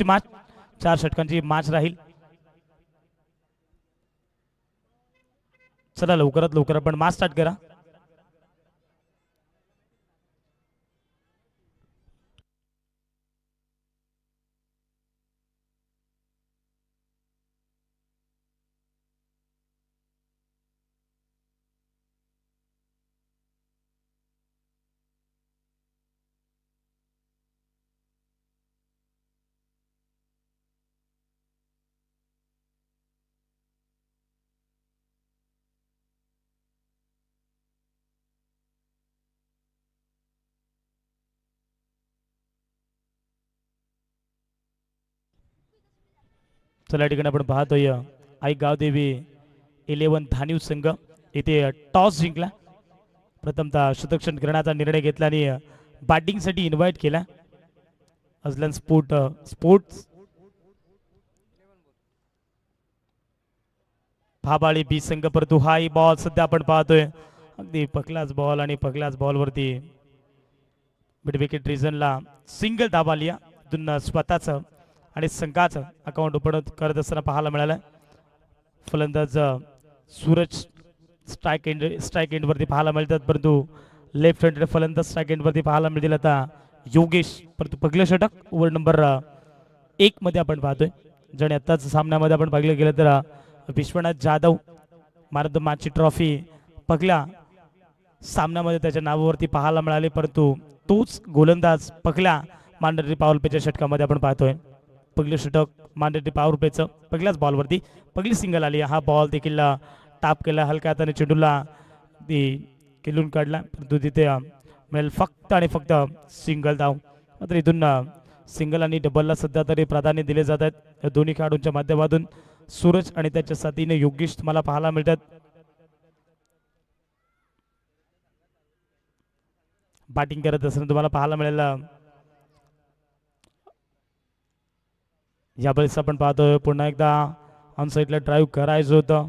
Match 4 षटकांची match राहील. चला लवकरात लवकर आपण मॅच स्टार्ट करा. चला ठिकाणी आपण पाहतोय आई गावदेवी 11 धानिव संघ इथे टॉस जिंकला. प्रथमतः शतक्षण करण्याचा निर्णय घेतला आणि बॅटिंगसाठी इन्व्हाइट केला. अजलन स्पोर्ट्स भाबाळी बी संघ, परंतु हाई बॉल सध्या आपण पाहतोय अगदी पकलाच बॉल आणि पकलाच बॉलवरती मिड विकेट रिजनला सिंगल धाबा लिया. तिथून स्वतःच आणि संघाचं अकाउंट ओपन करत असताना पाहायला मिळालं. फलंदाज सूरज स्ट्राईक एंड वरती पाहायला मिळतात, परंतु लेफ्ट हँडेड फलंदाज स्ट्राईक एंड वरती पाहायला मिळतील आता योगेश. परंतु पहिलं षटक ओव्हर नंबर 1 मध्ये आपण पाहतोय. ज्याने आताच सामन्यामध्ये आपण पाहिलं गेलं तर Vishwanath Jadhav man of the मॅचची ट्रॉफी पहिल्या सामन्यामध्ये त्याच्या नावावरती पाहायला मिळाले, परंतु तोच गोलंदाज पहिल्या मांडरी पॉवर प्लेच्या षटकामध्ये आपण पाहतोय. पहिलं षटक मांडरी पॉवर प्लेचं पहिल्याच बॉलवरती पहिली सिंगल आली. हा बॉल देखील टाप केला, हलक्या हाताने चेंडूला किलून काढला, परंतु तिथे मिळेल फक्त आणि फक्त सिंगल धाव. मात्र इथून सिंगल आणि डबलला सध्या तरी प्राधान्य दिले जात आहेत. या दोन्ही खेळाडूंच्या माध्यमातून सूरज आणि त्याच्या साथीने योगेश तुम्हाला पाहायला मिळतात. बॅटिंग करत असताना तुम्हाला पाहायला मिळेल. यावेळेस आपण पाहतोय पुन्हा एकदा ऑन साईडला ड्राईव्ह करायचं होतं.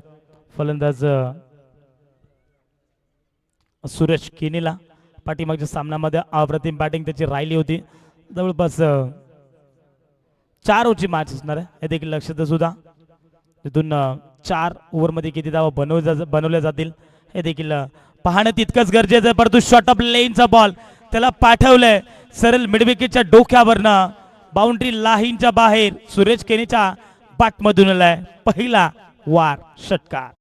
फलंदाज सूरज केनीला पाठीमागच्या सामन्यामध्ये अप्रतिम बॅटिंग त्याची राहिली होती. जवळपास 4 ओव्हरची मॅच असणार आहे हे देखील लक्षात असू द्या. तिथून 4 ओव्हरमध्ये किती धावा बनवल्या जातील हे देखील पाहणं तितकंच गरजेचं आहे. परंतु शॉर्ट ऑफ लेनचा बॉल त्याला पाठवलंय सरळ मिडविकेटच्या डोक्यावरनं बाउंड्री लाईनच्या बाहेर. सुरेश केनीच्या बॅटमधून आलाय पहिला वार षटकार.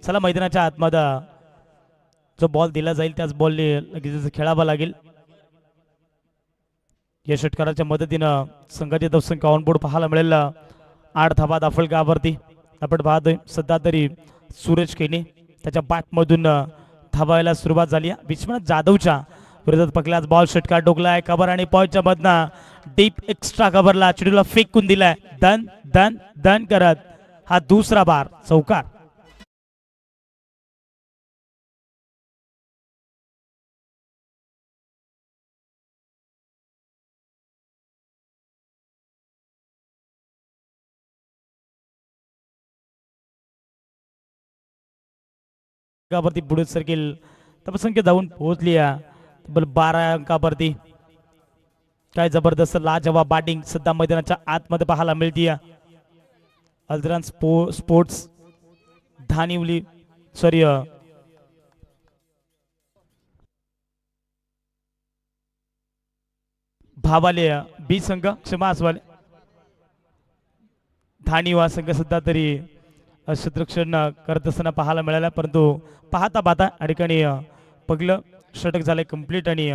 चला मैदानाच्या आतमध्ये जो बॉल दिला जाईल त्याच बॉलने लगेच खेळावा लागेल. या षटकाराच्या मदतीनं संघाचे धावसंख्या ऑनबोर्ड पाहायला मिळेल 8 धावा दाफलगावरती. आपण पाहतोय सध्या तरी सूरज केनी त्याच्या बॅटमधून धावायला सुरुवात झाली. विश्वनाथ जाधवच्या विरोधात पहिलाच बॉल षटकार डोकलाय कव्हर आणि पॉईंटच्या मधनं डीप एक्स्ट्रा कव्हरला चेंडूला फेकून दिलाय. दन दन दन करत हा दुसरा बार चौकार. अंकावरती पुढे सरकेल संख्या धावून पोहोचली तब्बल 12 अंकावरती. काय जबरदस्त लाजवाब बॅटिंग सध्या मैदानाच्या आतमध्ये पाहायला मिळते. अल्द्रान स्पोर्ट्स धानिवली सॉरी भावाले बी संघ क्षमा असवाले धानिवा संघ सध्या तरी क्षेत्ररक्षण करत असताना पाहायला मिळाला, परंतु पाहता पाहता या ठिकाणी पहिलं षटक झालंय कंप्लीट आणि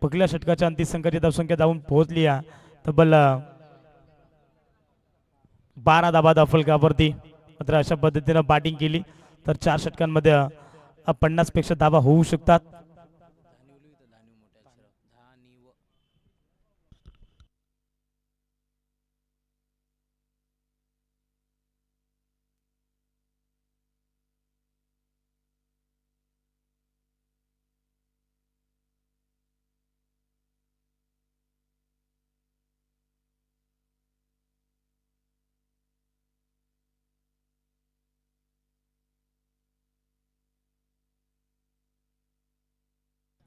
पहिल्या षटकाच्या अंतिम संघाची धावसंख्या धावून पोहोचली तब्बल 12 धावा दाफलगावरती. मात्र अशा पद्धतीनं बॅटिंग केली तर 4 षटकांमध्ये 50 पेक्षा धावा होऊ शकतात.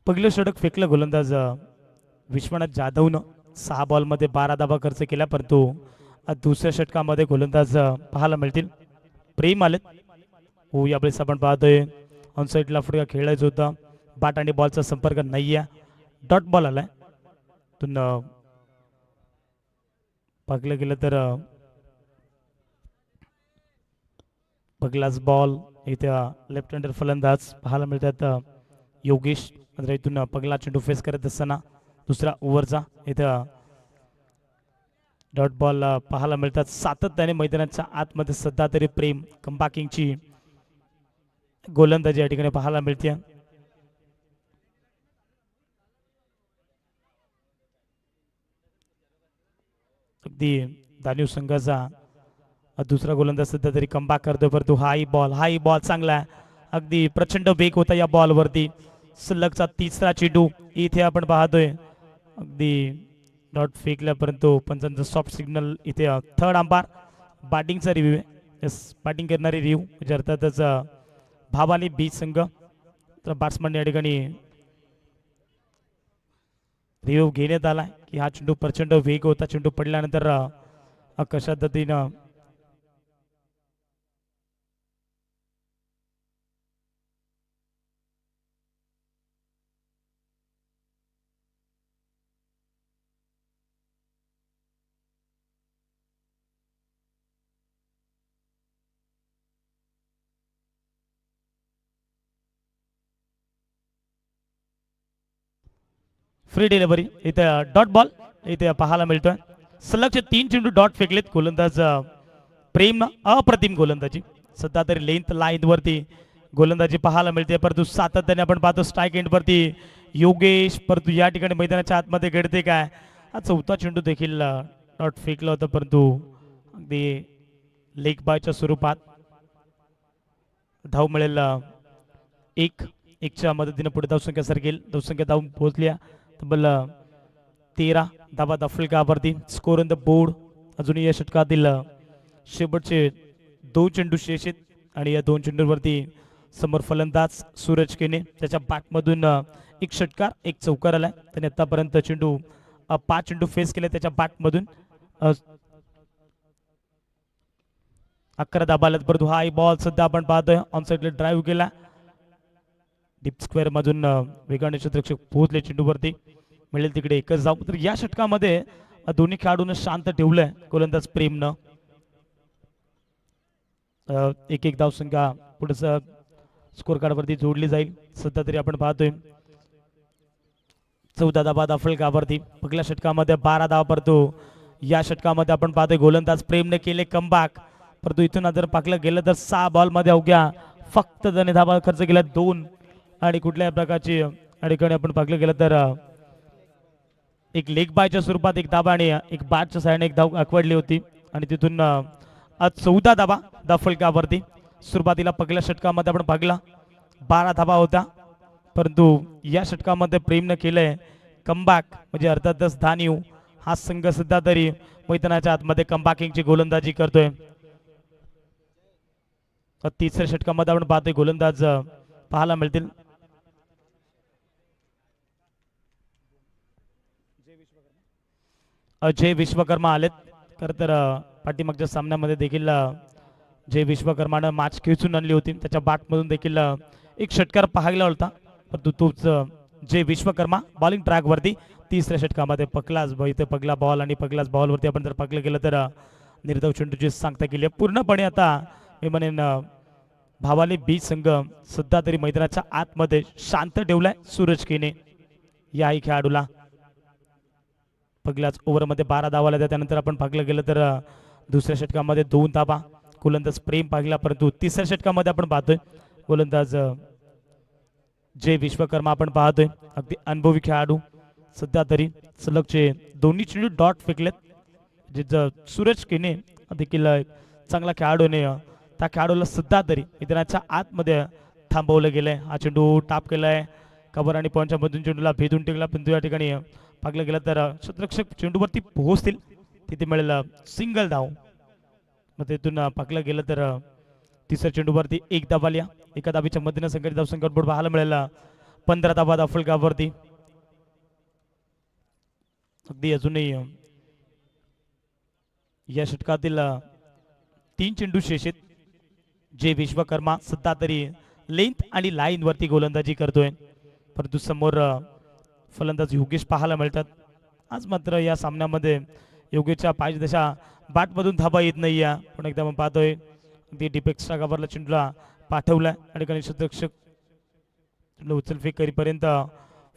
पहिलं षटक फेकलं गोलंदाज विश्वनाथ जाधवनं 6 बॉलमध्ये 12 धावा खर्च केल्या, परंतु दुसऱ्या षटकामध्ये गोलंदाज पाहायला मिळतील. प्रेम आलेत हो यावेळेस आपण पाहतोय ऑनसाईडला फटका खेळायचं होता, बॅट आणि बॉलचा संपर्क नाही आहे, डॉट बॉल आलाय. तून पाहिलं गेलं तर पगलाच बॉल इथे लेफ्ट हँडर फलंदाज पाहायला मिळतात योगेश. इथून पगला चेंडू फेस करत असताना दुसरा ओव्हरचा इथं डॉट बॉल पाहायला मिळतात. सातत्याने मैदानाच्या आतमध्ये सध्या तरी प्रेम कमबॅकिंगची गोलंदाजी या ठिकाणी पाहायला मिळते. अगदी दानिव संघाचा दुसरा गोलंदाज सध्या तरी कमबॅक करतोय, परंतु हाई बॉल चांगला आहे. अगदी प्रचंड वेग होता या बॉलवरती. सलगचा तिसरा चेंडू इथे आपण पाहतोय, अगदी डॉट फेकला, परंतु पंचांचा सॉफ्ट सिग्नल इथे थर्ड अंपायर बॅटिंगचा रिव्ह्यू आहे. यस, बॅटिंग करणारी रिव्ह्यू म्हणजे अर्थातच भावाली बीच संघ. तर बॅट्समन या ठिकाणी रिव्ह्यू घेण्यात आलाय की हा चेंडू प्रचंड वेग होता, चेंडू पडल्यानंतर कशा पद्धतीनं फ्री डिलिव्हरी इथे डॉट बॉल इथे पाहायला मिळतोय. सलगचे 3 चेंडू डॉट फेकलेत गोलंदाज प्रेम अप्रतिम गोलंदाजी. सध्या तरी लेंथ लाईन वरती गोलंदाजी पाहायला मिळते, परंतु सातत्याने आपण पाहतो स्ट्राईक एंड वरती योगेश, परंतु या ठिकाणी मैदानाच्या आतमध्ये घडते काय. हा चौथा चेंडू देखील डॉट फेकला होता, परंतु अगदी लेग बायच्या स्वरूपात धाव मिळेल. एकच्या मदतीने पुढे धावसंख्या सरकेल. धावसंख्या धावून पोहोचल्या तब्बल 13 धावा दफलकावरती. स्कोर ऑन द बोर्ड अजूनही या षटकातील शेवटचे 2 चेंडू शेष आहेत आणि या 2 चेंडूवरती समोर फलंदाज सूरज केने त्याच्या बॅटमधून एक षटकार एक चौकार आलाय. त्याने आतापर्यंत 5 चेंडू फेस केले त्याच्या बॅटमधून. 11 धाबा आल्यात, परंतु हा बॉल सध्या आपण पाहतोय ऑनसाईडला ड्राईव्ह केला. डीप स्क्वेअर मधून वेगाने क्षेत्ररक्षक पोहोचले, चेंडूवरती मिळेल तिकडे एकच धाव. तर या षटकामध्ये दोन्ही खेळाडूंना शांत ठेवलंय गोलंदाज प्रेमनं. एक धाव संख्या पुढचं स्कोर कार्ड वरती जोडली जाईल. सध्या तरी आपण पाहतोय 14 धावा दफलकावरती. पहिल्या षटकामध्ये 12 धावा, परंतु या षटकामध्ये आपण पाहतोय गोलंदाज प्रेमने केले कमबॅक, परंतु इथून जर पाकलं गेलं तर 6 बॉलमध्ये अवघ्या फक्त त्याने धावा खर्च केला 2 आणि कुठल्याही प्रकारची ठिकाणी आपण पाकलं गेलं तर एक लेग बायच्या स्वरूपात एक धावा आणि एक बॅटच्या साईडने एक धाव आखवडली होती आणि तिथून 14 धावा दफलकावरती. सुरुवातीला पहिल्या षटकामध्ये आपण पाहिला 12 धावा होता, परंतु या षटकामध्ये प्रेमनं केलंय कमबॅक म्हणजे अर्थातच धानीव हा संघ सुद्धा तरी मैदानाच्या आतमध्ये कमबॅकिंगची गोलंदाजी करतोय. तिसऱ्या षटकामध्ये आपण पाहतोय गोलंदाज पाहायला मिळतील जय विश्वकर्मा आलेत. खरं तर पाठीमागच्या सामन्यामध्ये देखील जय विश्वकर्मानं मॅच खेचून आणली होती, त्याच्या बॅटमधून देखील एक षटकार पाहायला होता, परंतु तोच जय विश्वकर्मा बॉलिंग ट्रॅकवरती तिसऱ्या षटकामध्ये पकलाच इथे पगला बॉल आणि पगलाच बॉलवरती आपण जर पाकलं गेलं तर निर्धाव चेंडूची सांगता केली आहे पूर्णपणे. आता मी म्हणेन भावाली बीच संघ सध्या तरी मैदानाच्या आतमध्ये शांत ठेवलाय सूरज केने याही खेळाडूला. पहिल्याच ओव्हरमध्ये 12 धावा आल्या, त्यानंतर आपण पाहिलं गेलं तर दुसऱ्या षटकामध्ये 2 धावा गोलंदाज प्रेम पाहिला, परंतु तिसऱ्या षटकामध्ये आपण पाहतोय गोलंदाज जय विश्वकर्मा आपण पाहतोय अगदी अनुभवी खेळाडू सध्या तरी सलगचे दोन्ही चेंडू डॉट फेकलेत सूरज किने देखील एक चांगला खेळाडूने त्या खेळाडूला सध्या तरी मैदानाच्या आतमध्ये थांबवलं गेलंय हा चेंडू टाप केलाय कबर आणि पॉईंटच्या मधून चेंडूला भेदून टेकला पण या ठिकाणी पाकलं गेलं तर क्षेत्ररक्षक चेंडूवरती पोहोचतील तिथे मिळेल सिंगल धाव मग तिथून पाकलं गेलं तर तिसऱ्या चेंडूवरती एक धाव आली एका धावीच्या मधीने संघटित धाव संकट बोर्ड पाहायला मिळेल 15 धावा धाफलकावरती अगदी अजूनही या षटकातील 3 चेंडू शेष आहेत जे विश्वकर्मा सध्या तरी लेंथ आणि लाईन वरती गोलंदाजी करतोय परंतु समोर फलंदाज योगेश पाहायला मिळतात आज मात्र या सामन्यामध्ये योगेशच्या पाहिजे तशा बॅटमधून धाबा येत नाही पण एकदा आपण पाहतोय ती डिपेक्सच्या कव्हरला चेंडूला पाठवलाय आणि काही क्षेत्ररक्षक उचलफेक करीपर्यंत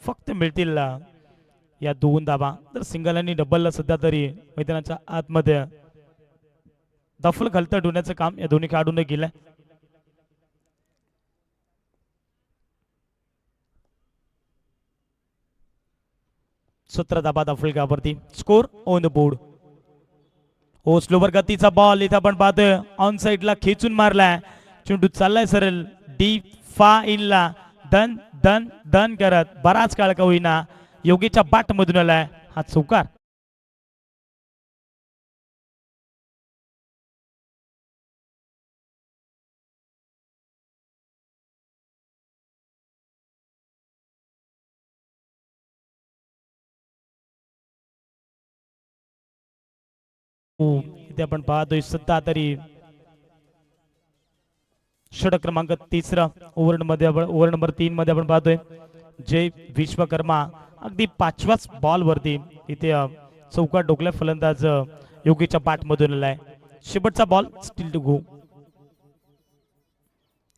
फक्त मिळतील या 2 धाबा तर सिंगल आणि डबलला सध्या तरी मैदानाच्या आतमध्ये दफल घालता ठेवण्याचं काम या दोन्ही खेळाडूंनी केलंय 17 धाबा दफलकावरती स्कोर ऑन द बोर्ड ओ स्लोवर गतीचा बॉल इथे आपण पाहतोय ऑन साइडला खेचून मारलाय चेंडू चाललाय सरळ डीप फा इनला दन दन दन करत बराच काळ का होईना योगीच्या बाट मधून आलाय हा चौकार इथे आपण पाहतोय सध्या तरी षटक क्रमांक 3 ओव्हर नंबर 3 मध्ये आपण पाहतोय जय विश्वकर्मा अगदी 5व्याच बॉल वरती इथे चौकार डोकल्या फलंदाज योगीच्या बॅट मधून आलाय शेवटचा बॉल स्टिल टू गो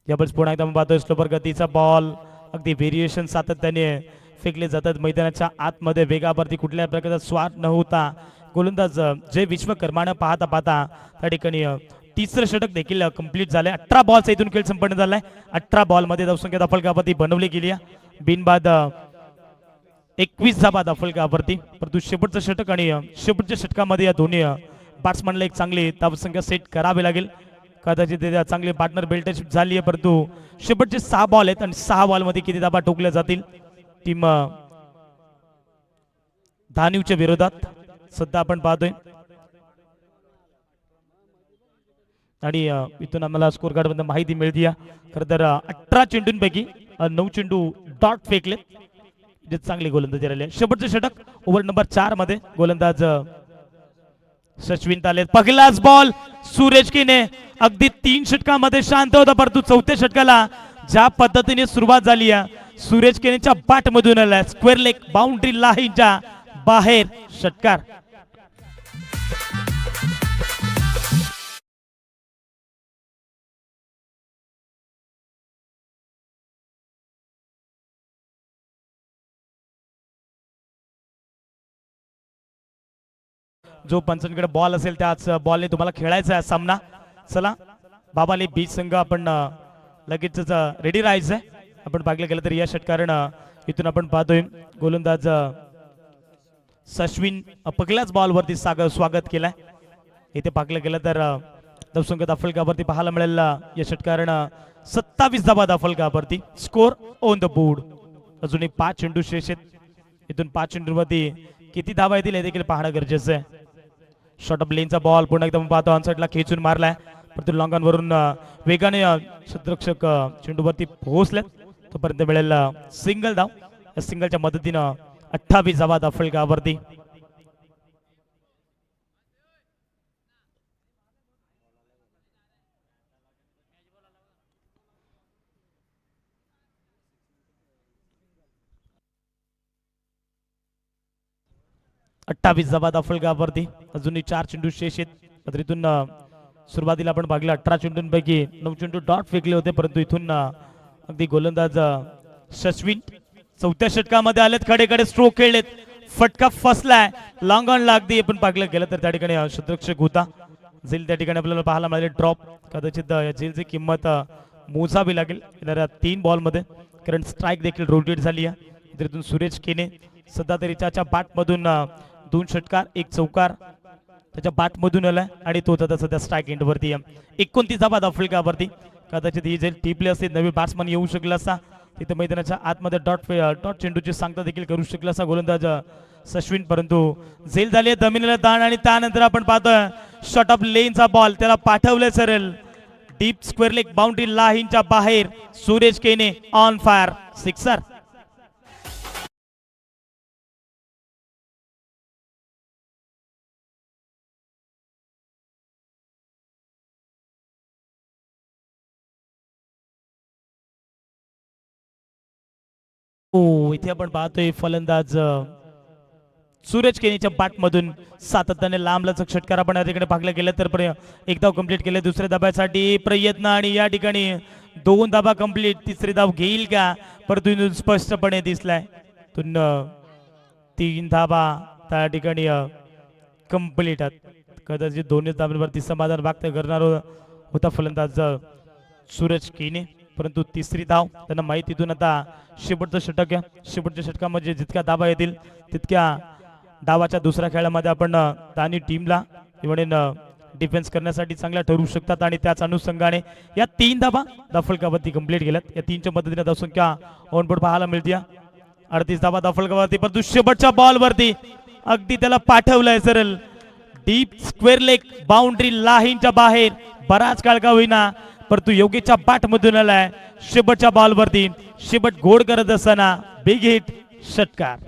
यावेळेस पुन्हा एकदा आपण पाहतोय स्लोवर गतीचा बॉल अगदी व्हेरिएशन सातत्याने फेकले जातात मैदानाच्या आतमध्ये वेगावरती कुठल्या प्रकारचा स्वाद न होता गोलंदाज जय विश्वकर्माने पाहता पाहता त्या ठिकाणी तिसरं षटक देखील कंप्लीट झालंय 18 बॉलचा इथून खेळ संपन्न झालाय 18 बॉल मध्ये धावसंख्या दफलकावरती बनवली गेली बिनबाद 21 धावा दफलकावरती परंतु शेवटचं षटक आणि शेवटच्या षटकामध्ये या दोन्ही बॅट्समॅनला एक चांगली धावसंख्या सेट करावी लागेल कदाचित चांगली पार्टनर बेल्टरशिप झाली आहे परंतु शेवटचे 6 बॉल आहेत आणि 6 बॉल मध्ये किती धावा ठोकल्या जातील टीम धानिवच्या विरोधात सध्या आपण पाहतोय आणि इथून आम्हाला स्कोर कार्ड मध्ये माहिती मिळते खरं तर 18 चेंडूंपैकी 9 चेंडू डॉट फेकले जे चांगले गोलंदाजी राहिले शेवटचे षटक ओव्हर नंबर 4 मध्ये गोलंदाज सश्विन ताले पहिलाच बॉल सूरज किने अगदी 3 षटकामध्ये शांत होता परंतु 4थ्या षटकाला ज्या पद्धतीने सुरुवात झाली सूरज किनेच्या बॅट मधून आला स्क्वेअर लेग बाउंड्री लाईनच्या बाहेर षटकार जो पंचांकडे बॉल असेल त्याच बॉलने तुम्हाला खेळायचा आहे सामना चला बाबाले बीच संघ आपण लगेचच रेडी राहायचंय आपण पाहिलं गेलं तर या षटकारण इथून आपण पाहतोय गोलंदाज सश्विन पहिल्याच बॉल वरती स्वागत केलाय इथे पाहिलं गेलं तर धावसंख्या दफलकावरती पाहायला मिळेल या षटकारण 27 धावा दफलकावरती स्कोर ऑन द बोर्ड अजूनही 5 चेंडू शेष आहेत इथून 5 चेंडूंमध्ये किती धावा येतील हे देखील पाहणं गरजेचं आहे शॉर्ट ऑफ लेनचा बॉल पुन्हा एकदा पाहतो ऑन साइडला खेचून मारलाय परंतु लॉंगॉन वरून वेगाने क्षेत्ररक्षक चेंडूवरती पोहोचले तोपर्यंत मिळेल सिंगल धाव या सिंगलच्या मदतीनं 28 धावा दफलकावरती धावा दफलकावरती अजूनही 4 चेंडू शेष आहेत इथून सुरुवातीला आपण बघितलं 18 चेंडूंपैकी 9 चेंडू डॉट फेकले होते परंतु इथून अगदी गोलंदाज सश्विन 4थ्या षटकामध्ये आलेत खडे स्ट्रोक खेळलेत फटका फसलाय लॉंग ऑन ला अगदी आपण पाहिलं गेलं तर त्या ठिकाणी क्षेत्ररक्षक होता झेल त्या ठिकाणी आपल्याला पाहायला मिळाले ड्रॉप कदाचित या झेलची किंमत मोजावी लागेल येणाऱ्या 3 बॉल मध्ये कारण स्ट्राईक देखील रोटेट झाली आहे. इथून सुरेश केने सध्या तरी त्याच्या बॅटमधून 2 षटकार 1 चौकार त्याच्या बॅटमधून आलाय आणि तो आता सध्या स्ट्राईक एंडवरती आहे. 29 धावा धाफलकावरती. कदाचित ही जे टीपले असते नवी बॅट्समन येऊ शकला असता तिथे मैदानाच्या आतमध्ये डॉट चेंडूची सांगता देखील करू शकला असा गोलंदाज सश्विन, परंतु झेल झाली जमिनीला ताण आणि त्यानंतर आपण पाहतोय शॉट ऑफ लेनचा बॉल त्याला पाठवले सरळ डीप स्क्वेअर लेग बाउंड्री लाईनच्या बाहेर. सुरेश केने ऑन फायर सिक्सर. इथे आपण पाहतोय फलंदाज सूरज केनीच्या बॅटमधून सातत्याने लांब लचक षटकार आपण या ठिकाणी पाहिलं गेलं तर एक धाव कंप्लीट केले. दुसऱ्या धाब्यासाठी प्रयत्न आणि या ठिकाणी 2 धाबा कंप्लीट. तिसरी धाव घेईल का परंतु स्पष्टपणे दिसलाय 3 धाबा त्या ठिकाणी कंप्लीट. कदाचित दोन्ही धाब्यांवरती समाधान व्यक्त करणार होता फलंदाज सूरज केने, परंतु तिसरी धाव त्यांना माहिती तिथून आता शेवटचं षटक आहे. शेवटच्या षटकामध्ये जितक्या धाबा येतील तितक्या डावाच्या दुसऱ्या खेळामध्ये आपण दानी टीमला म्हणून डिफेन्स करण्यासाठी चांगल्या ठरू शकतात आणि त्याच अनुषंगाने या 3 धाबा धाफलकावरती कंप्लीट केल्यात. या 3च्या मदतीने धावसंख्या ऑनबोर्ड पाहायला मिळते. 38 धाबा धाफलकावरती, परंतु शेवटच्या बॉलवरती अगदी त्याला पाठवलंय सरळ डीप स्क्वेअर लेग बाउंड्री लाईनच्या बाहेर. बराच काळ का होईना परंतु योगेशच्या बॅटमधून आलाय शेवटच्या बॉलवरती. शेवट गोड करत असताना बिग हिट षटकार.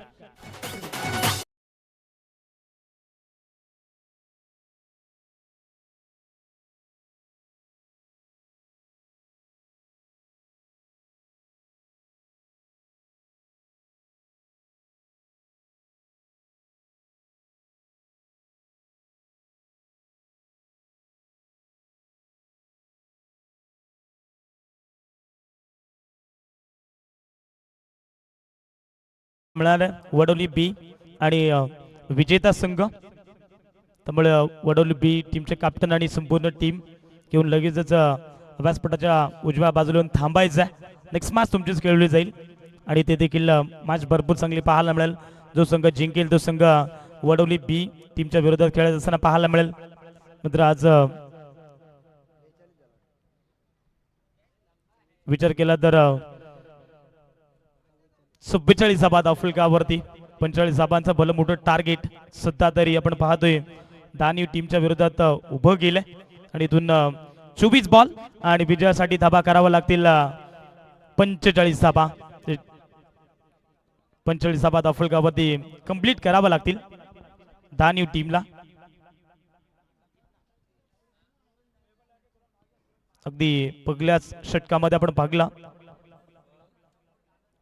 मिळालं वडोली बी आणि विजेता संघ. त्यामुळे वडोली बी टीमचे कॅप्टन आणि संपूर्ण टीम घेऊन लगेचच व्यासपीठाच्या उजव्या बाजूला थांबायचं. नेक्स्ट मॅच तुमचीच खेळली जाईल आणि ते देखील मॅच भरपूर चांगली पाहायला मिळेल. जो संघ जिंकेल तो संघ वडोली बी टीमच्या विरोधात खेळत असताना पाहायला मिळेल. मात्र आज विचार केला तर 44 धाबा धाफलकावरती 45 धाबांचं भलं मोठं टार्गेट सध्या तरी आपण पाहतोय दानीव टीमच्या विरोधात उभं गेलंय आणि इथून 24 बॉल आणि विजयासाठी धाबा करावा लागतील 45 धाबा. 45 धाबा धाफलकावरती कंप्लीट करावा लागतील दानीव टीमला. अगदी पहिल्याच षटकामध्ये आपण पाहिला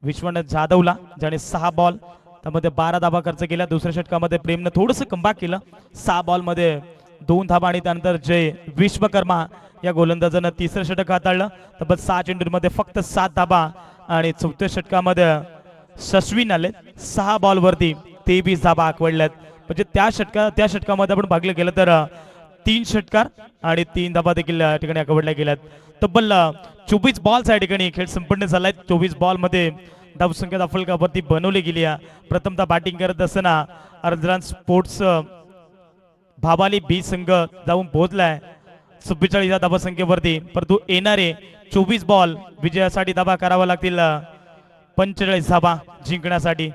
विश्वनाथ जाधवला ज्याने 6 बॉल त्यामध्ये 12 धाबा खर्च केला. दुसऱ्या षटकामध्ये प्रेमनं थोडंसं कमबॅक केलं 6 बॉल मध्ये 2 धाबा आणि त्यानंतर जय विश्वकर्मा या गोलंदाजानं तिसरं षटक हाताळलं. तब्बल 6 चेंडूंमध्ये फक्त 7 धाबा आणि चौथ्या षटकामध्ये सश्विन आले 6 बॉलवरती 23 धाबा आकवडल्यात. म्हणजे त्या षटकामध्ये आपण भागलं गेलं तर 3 षटकार आणि 3 धाबा देखील या ठिकाणी आकवडल्या गेल्यात. तब्बल 24 बॉल्स या ठिकाणी खेळ संपन्न झालाय. 24 बॉल मध्ये धावसंख्या धाफलकावरती बनवली गेली आहे. प्रथमतः बॅटिंग करत असताना अर्धरान स्पोर्ट्स भाबाली बी संघ जाऊन पोहोचलाय 44 धावसंख्येवरती, परंतु येणारे 24 बॉल विजयासाठी धाबा करावा लागतील 45 धाबा जिंकण्यासाठी.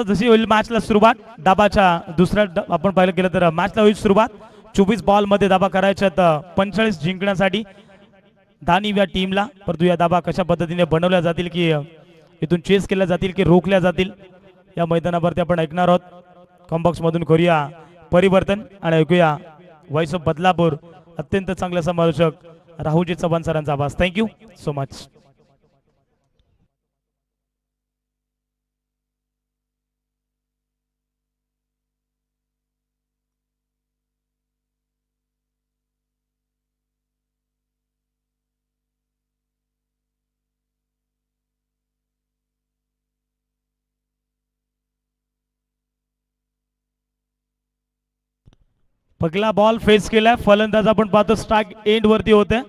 जशी होईल मॅचला सुरुवात डाबाच्या दुसऱ्या आपण पाहिलं गेलं तर मॅचला होईल सुरुवात 24 बॉल मध्ये धाबा करायच्यात 45 जिंकण्यासाठी दानीव या टीमला. परंतु या धाबा कशा पद्धतीने बनवल्या जातील की इथून चेस केल्या जातील की रोखल्या जातील या मैदानावरती आपण ऐकणार आहोत कॉम्बॉक्स मधून करूया परिवर्तन आणि ऐकूया व्हॉइस ऑफ बदलापूर अत्यंत चांगले समालोचक राहुलजी चव्हाण सरांचा आवाज. Thank you so much. पहिला बॉल फेस केलाय फलंदाज आपण पाहतो स्ट्राइक एंड वरती होते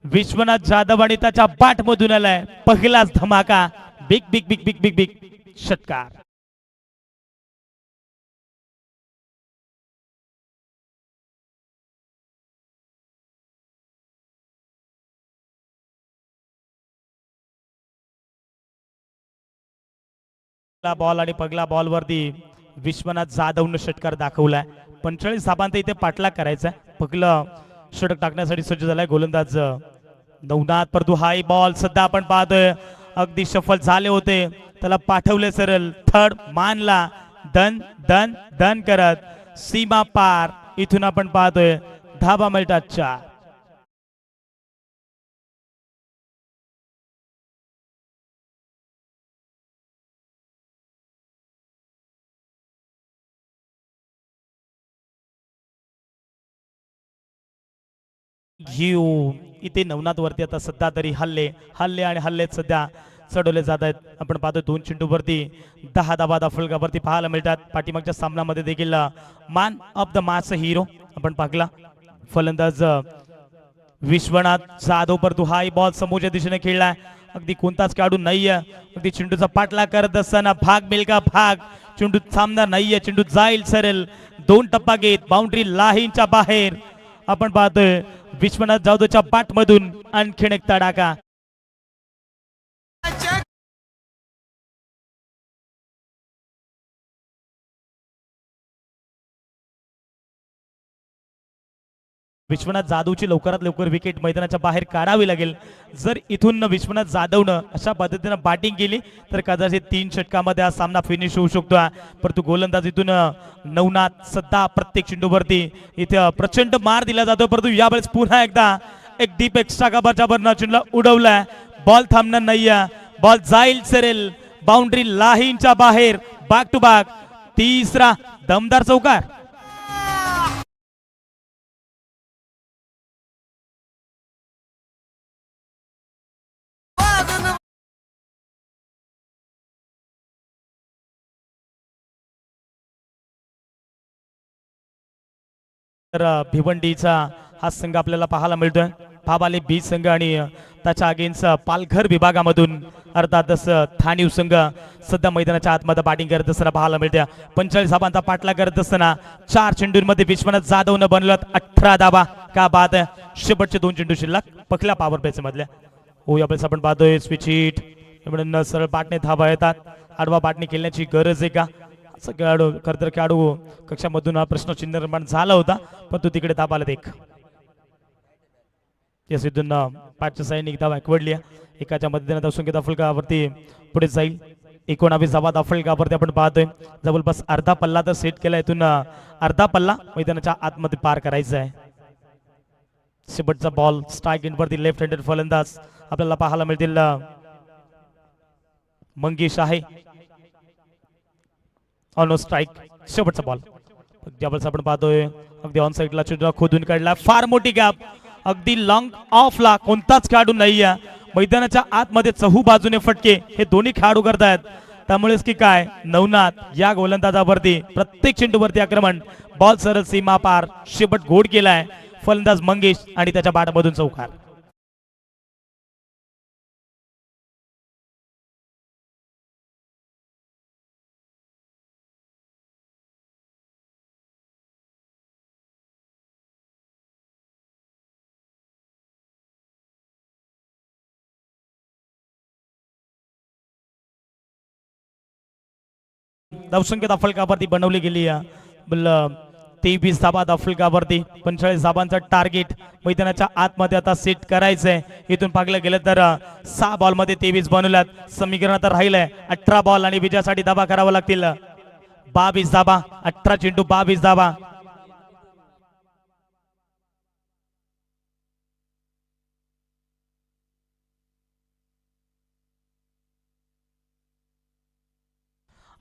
विश्वनाथ जाधव आणि त्याच्या बाट मधून आलाय पहिलाच धमाका. Big big big big big big षटकार. बॉल आणि पहिला बॉल वरती विश्वनाथ जाधवनं षटकार दाखवलाय. 45 धाबांत इथे पाठलाग करायचा. पहिलं षटक टाकण्यासाठी सज्ज झालाय गोलंदाज नवनाथ. परंतु हाय बॉल सध्या आपण पाहतोय अगदी सफल झाले होते त्याला पाठवले सरळ थर्ड मानला धन धन धन करत सीमा पार. इथून आपण पाहतोय धाबा मिळतात. इथे नवनाथ वरती आता सध्या तरी हल्ले हल्ले आणि हल्लेत सध्या चढवले जात आहेत. आपण पाहतो 2 चेंडूवरती 10 धाबा फलकावरती पाहायला मिळतात. पाठीमागच्या सामन्यामध्ये देखील man of the match hero आपण पाहिला फलंदाज विश्वनाथ जाधव. परंतु हाय बॉल समोरच्या दिशेने खेळलाय. अगदी कोणताच खेळाडू नाहीये. अगदी चेंडूचा पाठलाग करत असताना भाग मिळेल का भाग. चेंडू थांबणार नाहीये. चेंडू जाईल सरेल 2 टप्पा घेत बाउंड्री लाईनच्या बाहेर. आपण पाहतोय विश्वनाथ जाधवच्या बाट मधून आणखीन एक तडाखा. विश्वनाथ जाधवची लवकरात लवकर विकेट मैदानाच्या बाहेर काढावी लागेल. जर इथून विश्वनाथ जाधवनं अशा पद्धतीनं बॅटिंग केली तर कदाचित 3 षटकामध्ये हा सामना फिनिश होऊ शकतो. परंतु गोलंदाज इथून नवनाथ सध्या प्रत्येक चेंडूवरती इथे प्रचंड मार दिला जातो. परंतु यावेळेस पुन्हा एकदा एक डीप एक्स्ट्रा कव्हरच्या वरनं चेंडूला उडवलाय. बॉल थांबणार नाहीये. बॉल जाईल सरेल बाउंड्री लाईनच्या बाहेर. बॅक टू बॅक तिसरा दमदार चौकार. तर भिवंडीचा हा संघ आपल्याला पाहायला मिळतोय. भाबाले बी संघ आणि त्याच्या अगेन्स्ट पालघर विभागामधून अर्थातच ठाणीव संघ सध्या मैदानाच्या आतमध्ये बॅटिंग करत असताना पाहायला मिळते. 45 धाबांचा पाठलाग करत असताना 4 चेंडूंमध्ये विश्वनाथ जाधवनं बनवलं 18 धाबा. का बाद आहे. शेवटचे 2 चेंडू शिल्लक पहिल्या पॉवर प्लेच मधल्या. हो यावेळेस आपण पाहतोय स्विच हिट न सरळ बाटणे धाबा येतात. आडवा बाटणी खेळण्याची गरज आहे का खेळाडू खरतर खेळाडू कक्षामधून हा प्रश्नचिन्ह निर्माण झाला होता. पण तो तिकडे धाबा आला एक इथून 5च्या साईडने धाबा एकवडली. एकाच्या मदतीने संकेत फलकावरती पुढे जाईल. 19 धाबा फलकावरती आपण पाहतोय जवळपास अर्धा पल्ला तर सेट केला. इथून अर्धा पल्ला मैदानाच्या आतमध्ये पार करायचा आहे. शेवटचा बॉल स्ट्राइक एंडवरती लेफ्ट हँडेड फलंदाज आपल्याला पाहायला मिळतील मंगेश आहे ऑन स्ट्राइक. शेवटचा बॉल ज्यावेळेस आपण पाहतोय अगदी ऑन साइडला चेंडू खोदून काढला. फार मोठी गॅप अगदी लॉंग ऑफला कोणताच खेळाडू नाहीये. मैदानाच्या आतमध्ये चहू बाजूने फटके हे दोन्ही खेळाडू करतायत. त्यामुळेच की काय नवनाथ या गोलंदाजावरती प्रत्येक चेंडूवरती आक्रमण. बॉल सरळ सीमा पार. शेवट गोड केलाय फलंदाज मंगेश आणि त्याच्या बाटमधून चौकार. धावसंख्या फलकावरती बनवली गेली 23 धाबा दाफलकावरती 45 धाबांचा टार्गेट मैदानाच्या आतमध्ये आता सेट करायचंय. इथून पागलं गेलं तर 6 बॉल मध्ये 23 बनवल्यात. समीकरण आता राहिलंय 18 बॉल आणि विजयासाठी धाबा करावा लागतील. 22 धाबा 18 चेंडू 22 धाबा.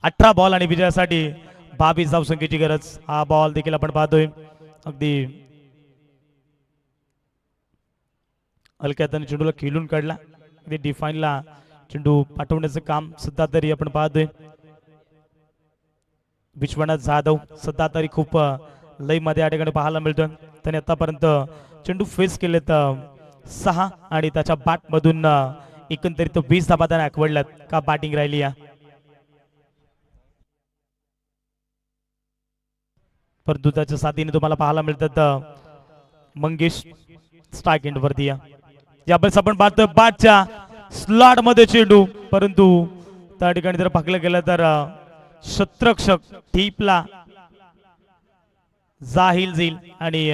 अठरा बॉल आणि विजयासाठी 22 धावसंख्येची गरज. हा बॉल देखील आपण पाहतोय अगदी हलक्यात चेंडूला खेळून काढला. अगदी डिफाईनला चेंडू पाठवण्याचं काम सुद्धा तरी आपण पाहतोय. विश्वनाथ जाधव सध्या तरी खूप लय मध्ये या ठिकाणी पाहायला मिळतोय. त्याने आतापर्यंत चेंडू फेस केलेत 6 आणि त्याच्या बॅट मधून एकंदरीत 20 धाबा त्याने अकवडल्यात. का बॅटिंग राहिली या, परंतु त्याच्या साथीने तुम्हाला पाहायला मिळतात मंगेश स्ट्राइक एंड वरती यावेळेस आपण पाहतोय बॅटच्या स्लॉट मध्ये चेंडू, परंतु त्या ठिकाणी जर पाकलं गेलं तर शत्रक्षक टीपला जाहील जाईल आणि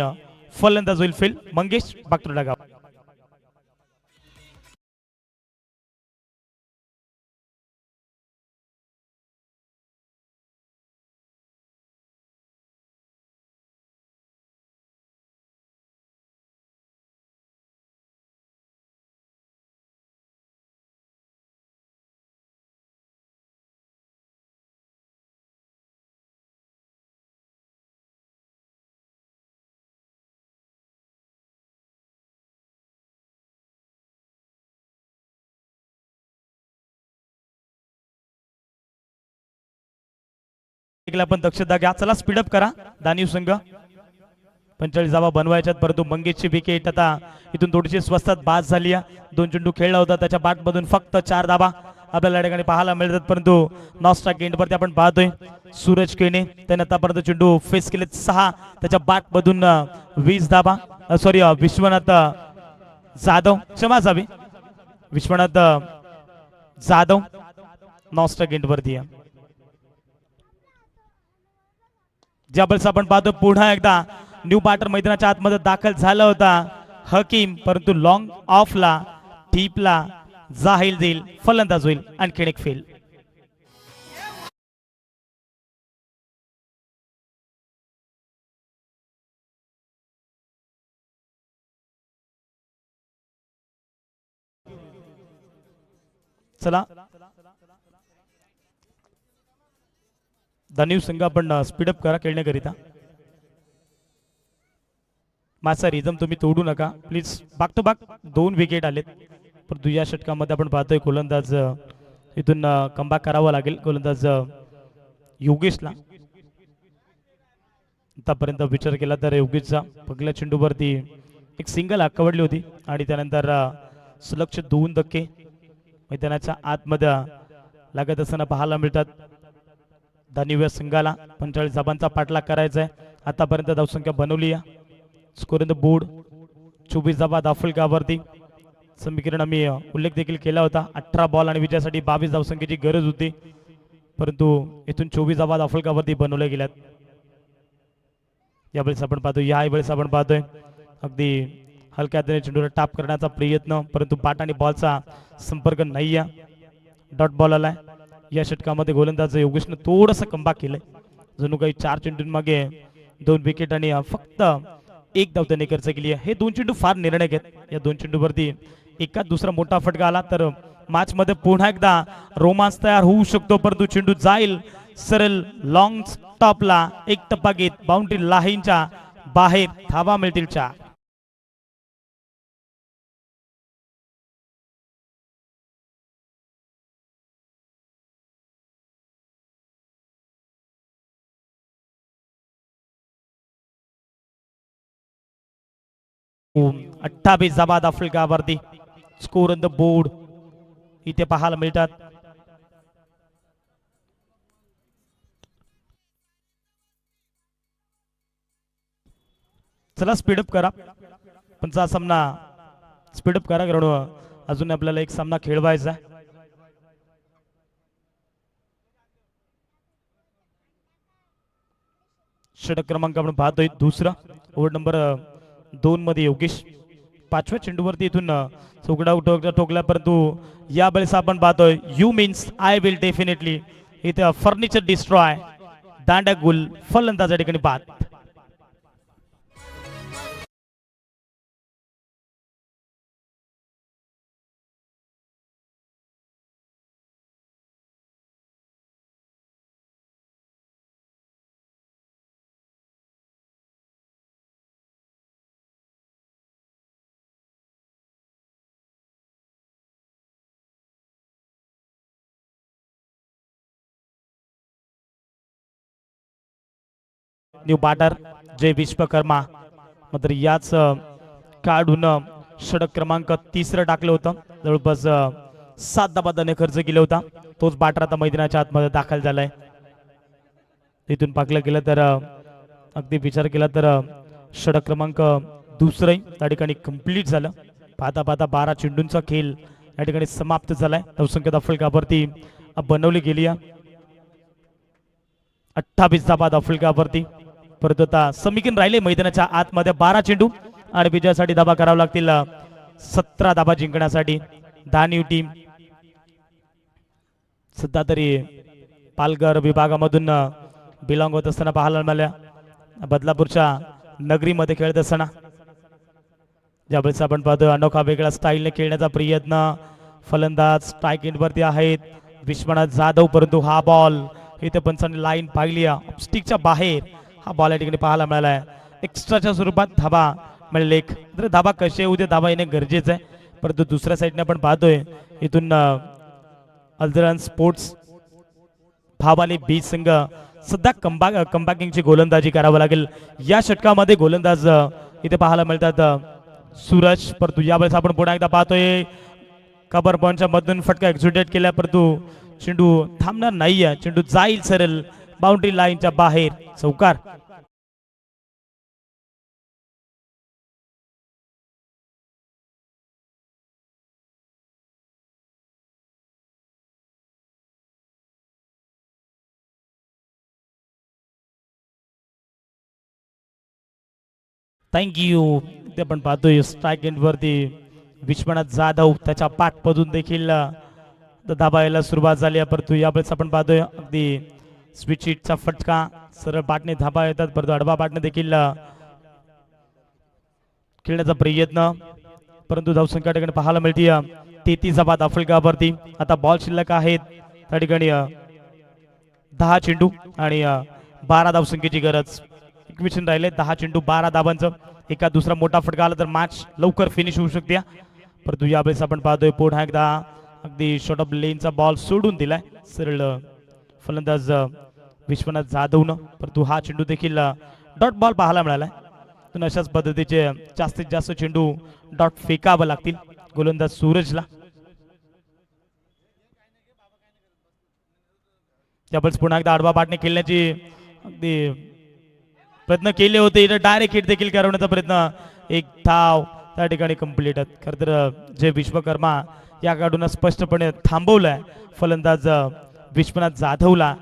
फलंदाज होईल फेल. मंगेश बागतुर्डा गाव. आपण दक्षता घ्या. चला स्पीडअप करा दानीव संघ. 45 धावा बनवायच्यात, परंतु मंगेशची विकेट आता इथून थोडीशी स्वस्तात बाद झाली आहे. 2 चेंडू खेळला होता, त्याच्या बॅट मधून फक्त 4 धाबा आपल्याला या ठिकाणी पाहायला मिळतात. परंतु नॉस्ट्राइक एंड वरती आपण पाहतोय सूरज केने, त्याने आतापर्यंत चेंडू फेस केले 6, त्याच्या बॅट मधून 20 धाबा. सॉरी विश्वनाथ जाधव, क्षमा असावी, विश्वनाथ जाधव नॉस्ट्राइक एंड वरती आहे. ज्यावेळेस आपण पाहतो पुन्हा एकदा न्यू बॅटर मैदानाच्या आतमध्ये दाखल झाला होता हकीम, परंतु लॉंग ऑफला टीपला जाहील जाईल, फलंदाज होईल. आणखीन एक फेल. चला दानीव संघ आपण स्पीडअप करा खेळण्याकरिता. माझा रिदम तुम्ही तोडू नका प्लीज. बाग टू बाग 2 विकेट आलेत, परंतु या षटकामध्ये आपण पाहतोय गोलंदाज इथून कमबॅक करावा लागेल गोलंदाज योगेशला. आतापर्यंत विचार केला तर योगेशचा पहिल्या चेंडूवरती एक सिंगल अकवडली होती आणि त्यानंतर सलग 2 धक्के मैदानाच्या आतमध्ये लागत असताना पाहायला मिळतात. दानिव्या संघाला 45 धाबांचा पाठलाग करायचा आहे. आतापर्यंत धावसंख्या बनवली आहे. स्कोर इन द बोर्ड 24 धाबा दाफलकावरती. समीकरण आम्ही उल्लेख देखील केला होता. 18 बॉल आणि विजयासाठी 22 धावसंख्येची गरज होती, परंतु इथून 24 धाबा दाफलकावरती बनवल्या गेल्यात. यावेळेस आपण पाहतोय अगदी हलक्या हाताने चेंडूला टाप करण्याचा प्रयत्न, परंतु बॅट आणि बॉलचा संपर्क नाही आहे. डॉट बॉल आलाय. या षटकामध्ये गोलंदाज योगेशनं थोडंसं कमबॅक केलंय. जणू काही 4 चेंडूंमागे 2 विकेट आणि फक्त 1 धाव त्याने खर्च केली आहे. हे 2 चेंडू फार निर्णायक आहेत. या 2 चेंडूवरती एकाच दुसरा मोठा फटका आला तर मॅच मध्ये पुन्हा एकदा रोमांच तयार होऊ शकतो, परंतु चेंडू जाईल सरळ लॉंग स्टॉपला. 1 टप्पा घेत बाउंड्री लाईनच्या बाहेर. धावा मिळतील 4. अठ्ठावीस धाबा दाफलकावरती. स्कोर ऑन द बोर्ड इथे पाहायला मिळतात. चला स्पीडअप करा. पंचा सामना स्पीडअप करा, कारण अजून आपल्याला एक सामना खेळवायचा आहे. षटक क्रमांक आपण पाहतोय दुसरा ओव्हर नंबर 2 मध्ये योगेश 5व्या चेंडूवरती इथून चौकडा ठोकला, परंतु यावेळेस आपण पाहतोय you means I will definitely इथे फर्निचर डिस्ट्रॉय दांड्या गुल फलंदाज या ठिकाणी बाद. न्यू बॅटर जय विश्वकर्मा मात्र याच काढून षटक क्रमांक 3 टाकलं होतं. जवळपास 7 धाबाने खर्च केला होता. तोच बॅटर आता मैदानाच्या आतमध्ये दाखल झालाय. इथून पाकलं गेलं तर अगदी विचार केला तर षटक क्रमांक 2 त्या ठिकाणी कंप्लीट झालं. पाहता पाहता 12 चेंडूंचा खेळ या ठिकाणी समाप्त झालाय. धावसंख्या फलकावरती बनवली गेली आहे 28 धाबा फलकावरती. परंतु आता समीकरण राहिले मैदानाच्या आतमध्ये 12 चेंडू आणि विजयासाठी धाबा करावा लागतील 17 धाबा जिंकण्यासाठी. दानीव टीम सध्या तरी पालघर विभागामधून बिलॉंग होत असताना पाहायला मिळाल्या. बदलापूरच्या नगरीमध्ये खेळत असताना ज्यावेळेस आपण पाहतोय अनोखा वेगळा स्टाईलने खेळण्याचा प्रयत्न. फलंदाज स्ट्राईक एंडवरती आहेत विश्वनाथ जाधव, परंतु हा बॉल इथे पंचांनी लाईन पाहिली स्टिकच्या बाहेर हा बॉल या ठिकाणी पाहायला मिळाला आहे. एक्स्ट्राच्या स्वरूपात धाबा मिळाले. तर धाबा कसे येऊ दे धाबा येणे गरजेचं आहे. परंतु दुसऱ्या साईडने आपण पाहतोय इथून अल्दरन स्पोर्ट्स भावाली बी संघ सध्या कंबॅकिंगची गोलंदाजी करावं लागेल. या षटकामध्ये गोलंदाज इथे पाहायला मिळतात सूरज, परंतु यावेळेस आपण पुन्हा एकदा पाहतोय कबर पॉईंटच्या मधून फटका एक्झिक्युट केला, परंतु चेंडू थांबणार नाहीये. चेंडू जाईल सरळ बाउंड्री लाईनच्या बाहेर. चौकार. थँक्यू. ते आपण पाहतोय स्ट्राईक एंडवरती विश्वनाथ जाधव त्याच्या पाठमधून देखील धाबा यायला सुरुवात झाली आहे. परंतु यावेळेस आपण पाहतोय अगदी स्विच हिटचा फटका सरळ पाटणे धाबा येतात, परंतु आडवा पाटणे देखील खेळण्याचा प्रयत्न, परंतु धावसंख्या ठिकाणी पाहायला मिळते 33 धाबा फलकावरती. आता बॉल शिल्लक आहेत त्या ठिकाणी 10 चेंडू आणि 12 धावसंख्येची गरज. इक्वेशन राहिले 10 चेंडू 12 धाबांचं. एका दुसरा मोठा फटका आला तर मॅच लवकर फिनिश होऊ शकते. परंतु यावेळेस आपण पाहतोय पुन्हा एकदा अगदी शॉर्ट ऑफ लेनचा बॉल सोडून दिलाय सरळ फलंदाज विश्वनाथ जाधवनं, परंतु हा चेंडू देखील डॉट बॉल पाहायला मिळालाय. तर अशाच पद्धतीचे जास्तीत जास्त चेंडू डॉट फेकावे लागतील गोलंदाज सूरजला. त्यावेळेस पुन्हा एकदा आडवा पाटणे खेळण्याची अगदी प्रयत्न केले होते. इथे डायरेक्ट हिट देखील करवण्याचा प्रयत्न. एक धाव त्या ठिकाणी कंप्लीट. खरं तर जय विश्वकर्मा या काढून स्पष्टपणे थांबवलाय फलंदाज विश्वनाथ जाधवला.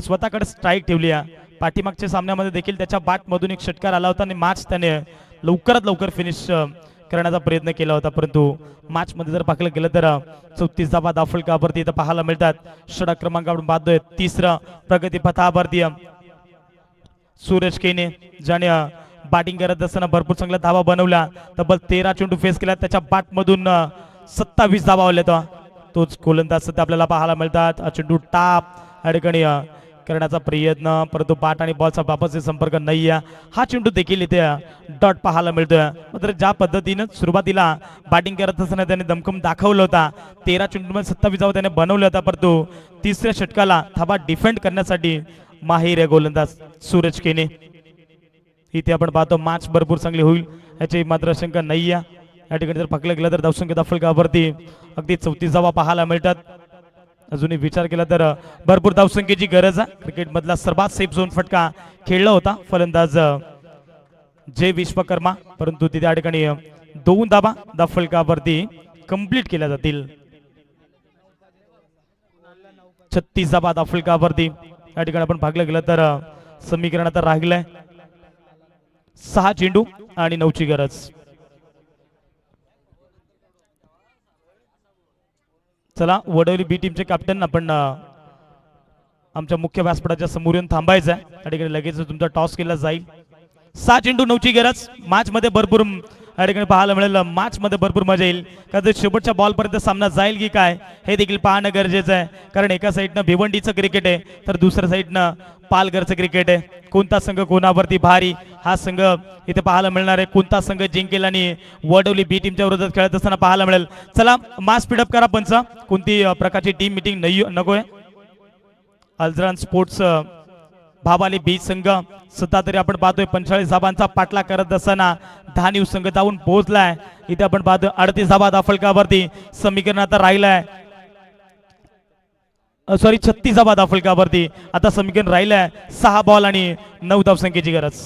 स्वतःकडे स्ट्राईक ठेवली आहे. पाठीमागच्या सामन्यामध्ये देखील त्याच्या बॅटमधून एक षटकार आला होता आणि मॅच त्याने लवकरात लवकर फिनिश करण्याचा प्रयत्न केला होता. परंतु मॅच मध्ये जर पाहिलं गेलं तर 34 धाबा दाफलकावरती इथं पाहायला मिळतात. षटक क्रमांक आपण पाहतोय 3 प्रगती पथावरती सूरज केने ज्याने बॅटिंग करत असताना भरपूर चांगल्या धावा बनवल्या. तब्बल 13 चेंडू फेस केला. त्याच्या बॅटमधून 27 धावा आल्या. तोच गोलंदाज सध्या आपल्याला पाहायला मिळतात. चेंडू टाप या ठिकाणी करण्याचा प्रयत्न, परंतु बॅट आणि बॉलचा वापस संपर्क नाही आहे. हा चेंडू देखील इथे डॉट पाहायला मिळतोय. मात्र ज्या पद्धतीनं सुरुवातीला बॅटिंग करत असताना त्याने दमखम दाखवला होता. 13 चेंडूमध्ये 27 धावा त्याने बनवल्या होत्या, परंतु तिसऱ्या षटकाला धाबा डिफेंड करण्यासाठी माहिर आहे गोलंदाज सूरज केने. इथे आपण पाहतो मॅच भरपूर चांगली होईल याची मात्र शंका नाही आहे. या ठिकाणी जर पाहिलं गेलं तर धावसंख्या फलकावरती अगदी 34 धावा पाहायला मिळतात. अजूनही विचार केला तर भरपूर धावसंख्येची गरज आहे. क्रिकेट मधला सर्वात सेफ झोन फटका खेळला होता फलंदाज जय विश्वकर्मा, परंतु तिथे या ठिकाणी 2 धाबा फलकावरती कंप्लीट केल्या जातील. 36 धाबा फलकावरती या ठिकाणी आपण पाहिलं गेलं तर समीकरण आता राहिलंय 6 चेंडू आणि 9ची गरज. चला वडवली बी टीमचे कॅप्टन आपण आमच्या मुख्य व्यासपीठाच्या समोर येऊन थांबायचं आहे. त्या ठिकाणी लगेच तुमचा टॉस केला जाईल. 6 चेंडू 9ची गरज. मॅच मध्ये भरपूर या ठिकाणी पाहायला मिळेल. मॅच मध्ये भरपूर मजा येईल कारण शेवटच्या बॉल पर्यंत सामना जाईल की काय हे देखील पाहणं गरजेचं आहे. कारण एका साईडनं भिवंडीचं क्रिकेट आहे तर दुसऱ्या साईडनं पालघरचं क्रिकेट आहे. कोणता संघ कोणावरती भारी हा संघ इथे पाहायला मिळणार आहे. कोणता संघ जिंकेल आणि वडवली बी टीमच्या विरोधात खेळत असताना पाहायला मिळेल. चला मॅच स्पीडअप करा पंच. कोणती प्रकारची टीम मिटिंग नकोय. अल्जरान स्पोर्ट्स भाबाली बी संघ सुद्धा तरी आपण पाहतोय 45 धाबांचा पाठलाग करत असताना धानीव संघ जाऊन पोहोचलाय. इथे आपण पाहतोय 38 धाबा दाफलकावरती समीकरण आता राहिलाय. सॉरी 36 धाबा दाफलकावरती आता समीकरण राहिलाय. 6 बॉल आणि 9 धावसंख्येची गरज.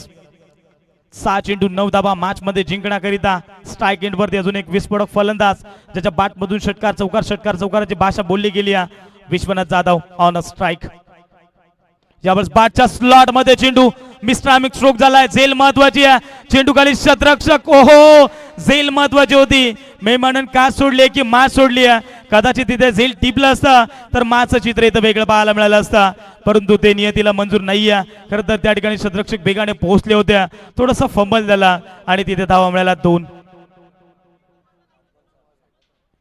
6 चेंडू 9 धाबा मॅच मध्ये जिंकण्याकरिता स्ट्राईक एंड वरती अजून एक विस्फोटक फलंदाज ज्याच्या बॅट मधून षटकार चौकाराची भाषा बोलली गेली आहे. Vishwanath Jadhav on a strike. यावेळेस बॅटच्या स्लॉट मध्ये चेंडू मिस्ट्रामिक स्ट्रोक झालाय. झेल महत्वाची आहे. चेंडू खाली शतरक्षक ओहो झेल महत्वाची होती. मेहमानन का सोडली की मॅच सोडली आहे. कदाचित तिथे झेल टिपलं असतं तर मॅचचं चित्र इथं वेगळं पाहायला मिळालं असतं परंतु ते नियतीला मंजूर नाहीये. खरं तर त्या ठिकाणी शतरक्षक वेगाने पोहोचले होते. थोडासा फंबल झाला आणि तिथे धावा मिळाला 2.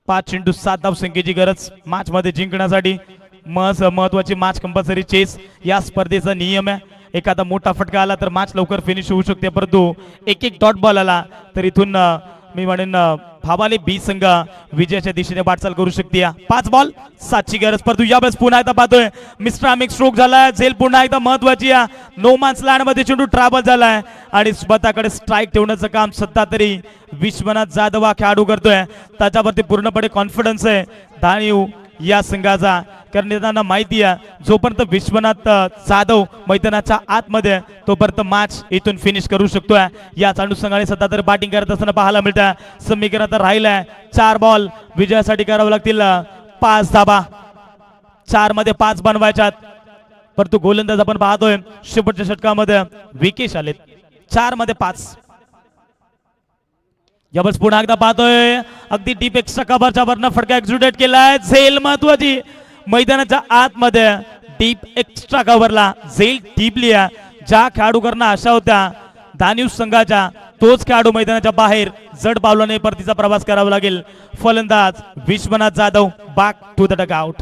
5 चेंडू 7 धावसंख्येची गरज मॅच मध्ये जिंकण्यासाठी. महत्वाची मॅच कंपल्सरी चेस या स्पर्धेचा नियम आहे. एखादा मोठा फटका आला तर मॅच लवकर फिनिश होऊ शकते परंतु एक डॉट बॉल आला तर इथून मी म्हणेन भाबाली बी संघ विजयाच्या दिशेने वाटचाल करू शकते. 5 बॉल 7ची गरज परंतु यावेळेस पुन्हा एकदा पाहतोय मिस्ट्रामिक स्ट्रोक झालाय. झेल पुन्हा एकदा महत्वाची आहे. नो मॅन्स लँड मध्ये चेंडू ट्रॅव्हल झालाय आणि स्वतःकडे स्ट्राईक ठेवण्याचं काम सध्या तरी विश्वनाथ जाधव हा खेळाडू करतोय. त्याच्यावरती पूर्णपणे कॉन्फिडन्स आहे धानीव या संघाचा. कारण त्यांना माहिती आहे जोपर्यंत विश्वनाथ जाधव मैदानाच्या आतमध्ये तोपर्यंत मॅच इथून फिनिश करू शकतोय. याच अनुषंगाने सध्या तर बॅटिंग करत असताना पाहायला मिळतं. समीकरण आता राहिलंय 4 बॉल विजयासाठी करावं लागतील 5 धाबा. 4 मध्ये 5 बनवायच्यात परंतु गोलंदाज आपण पाहतोय शेवटच्या षटकामध्ये विकेश आलेत. 4 मध्ये 5. यावेळेस पुन्हा एकदा पाहतोय अगदी डीप एक्स्ट्रा कव्हरच्या वरनं फटका एक्झिक्युट केलाय. झेल महत्वाची मैदानाच्या आतमध्ये डीप एक्स्ट्रा कव्हरला झेल टिपली आहे. ज्या खेळाडूकरना आशा होत्या दानिव संघाच्या तोच खेळाडू मैदानाच्या बाहेर जड पावलाने परतीचा प्रवास करावा लागेल. फलंदाज Vishwanath Jadhav back to the dugout.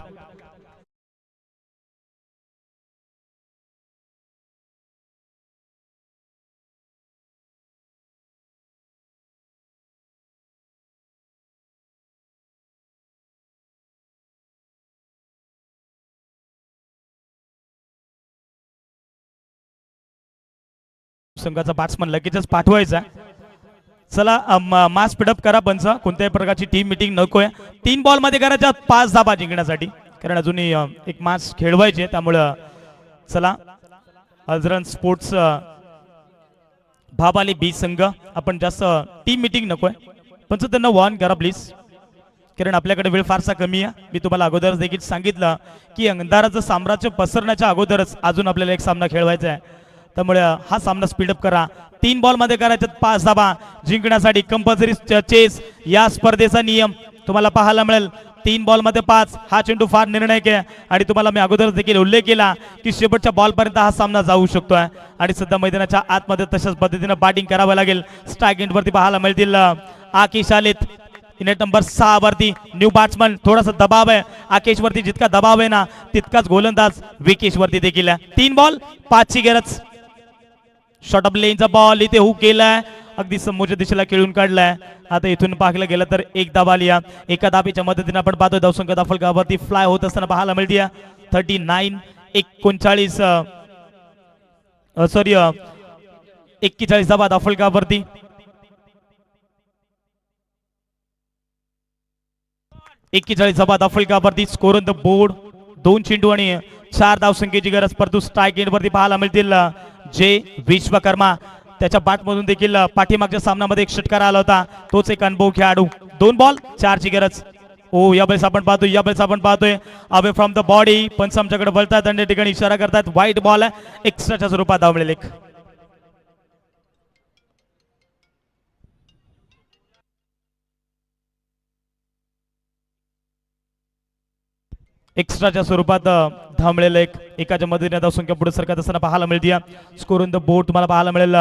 संघाचा बॅट्समन लगेचच पाठवायचा. चला मास स्पीडअप करा पंच. कोणत्याही प्रकारची टीम मीटिंग नकोय. 3 बॉल मध्ये करायच्या 5 धाबा जिंकण्यासाठी कारण अजूनही एक मॅच खेळवायचे त्यामुळं चला अल्जरन स्पोर्ट्स भाबाली बी संघ आपण जास्त टीम मीटिंग नकोय पंच त्यांना वॉर्न करा प्लीज कारण आपल्याकडे वेळ फारसा कमी आहे. मी तुम्हाला अगोदरच देखील सांगितलं की अंधाराचं साम्राज्य पसरण्याच्या अगोदरच अजून आपल्याला एक सामना खेळवायचा आहे त्यामुळे हा सामना स्पीडअप करा. 3 बॉल मध्ये करायचे 5 धाबा जिंकण्यासाठी कंपल्सरी चेस या स्पर्धेचा नियम तुम्हाला पाहायला मिळेल. 3 बॉल मध्ये 5 हा चेंडू फार निर्णायक आहे आणि तुम्हाला मी अगोदर देखील उल्लेख केला की शेवटच्या बॉल पर्यंत हा सामना जाऊ शकतोय आणि सध्या मैदानाच्या आतमध्ये तशाच पद्धतीने बॅटिंग करावं लागेल. स्ट्राईक एंड वरती पाहायला मिळतील आकेश आलेत नेट नंबर 6 वरती न्यू बॅट्समन. थोडासा दबाव आहे आकेश वरती. जितका दबाव आहे ना तितकाच गोलंदाज विकेश वरती देखील आहे. 3 बॉल 5ची गरज. शॉर्ट ऑफ लेनचा बॉल इथे हुक केलाय अगदी समोरच्या दिशेला खेळून काढलाय. आता इथून पाहायला गेलं तर एक धाबा आली. एका धाबेच्या मदतीने आपण पाहतोय धावसंख्या दाफलकावरती फ्लाय होत असताना पाहायला मिळते 39 39 सॉरी 41 धाबा दाफलकावरती. धाबा दाफलकावरती स्कोर ऑन द बोर्ड 2 चेंडू आणि 4 धावसंख्येची गरज. परंतु स्ट्राईक एंड वरती पाहायला मिळतील जे विश्वकर्मा. त्याच्या बॅट मधून देखील पाठीमागच्या सामन्यामध्ये एक षटकार आला होता तोच एक अनुभव खेळाडू. 2 बॉल 4ची गरज. ओ यावेळेस आपण पाहतोय अवे फ्रॉम द बॉडी पंच आमच्याकडे वळतात आणि ठिकाणी इशारा करतात. व्हाईट बॉल एक्स्ट्राच्या स्वरूपात धाव मिळेल. एक्स्ट्राच्या स्वरूपात थांबलेलं एकाच्या मदतीने धावसंख्या पुढे सरकत असताना पाहायला मिळते. स्कोर ऑन द बोर्ड तुम्हाला पाहायला मिळेल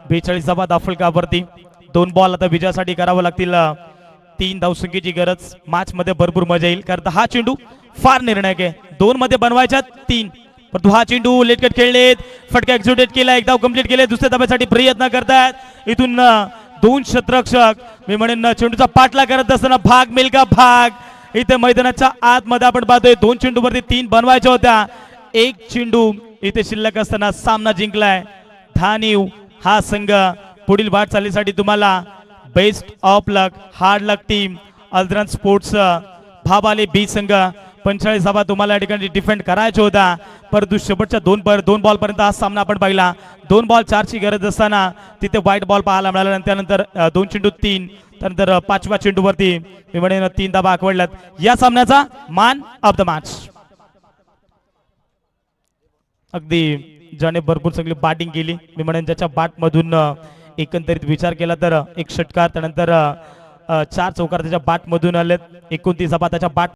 42 धावफलकावरती. 2 बॉल आता विजयासाठी करावं लागतील. 3 धावसंख्येची गरज. मॅच मध्ये भरपूर मजा येईल कारण हा चेंडू फार निर्णायक आहे. 2 मध्ये बनवायच्या 3, परंतु हा चेंडू लेटकट खेळलेत, फटका एक्झिक्युट केला, एक धाव कंप्लीट केले, दुसऱ्या धाब्यासाठी प्रयत्न करतायत. इथून 2 षटरक्षक मी म्हणेन चेंडूचा पाठला करत असताना भाग मिल्का भाग. इथे मैदानाच्या आतमध्ये आपण पाहतोय 2 चेंडूवरती 3 बनवायच्या होत्या. 1 चेंडू इथे शिल्लक असताना सामना जिंकलाय. धानीव हा संघ पुढील वाटचालीसाठी तुम्हाला best of luck. Hard luck team. अल्द्रान स्पोर्ट्स भाबाले बी संघ 45 धावा तुम्हाला या ठिकाणी डिफेंड करायचा होता, परंतु शेवटच्या 2 बॉल पर्यंत हा सामना आपण पाहिला. 2 बॉल 4 ची गरज असताना तिथे व्हाईट बॉल पाहायला मिळाला. त्यानंतर 2 चेंडू 3, त्यानंतर 5व्या चेंडूवरती मी म्हणेन 3 धावा आकवडल्यात. या सामन्याचा मॅन ऑफ द मॅच अगदी ज्याने भरपूर चांगली बॅटिंग केली. मी म्हणेन ज्याच्या बॅटमधून एकंदरीत विचार केला तर 1 षटकार, त्यानंतर 4 चौकार त्याच्या बॅटमधून आलेत. 29 धावा त्याच्या बॅट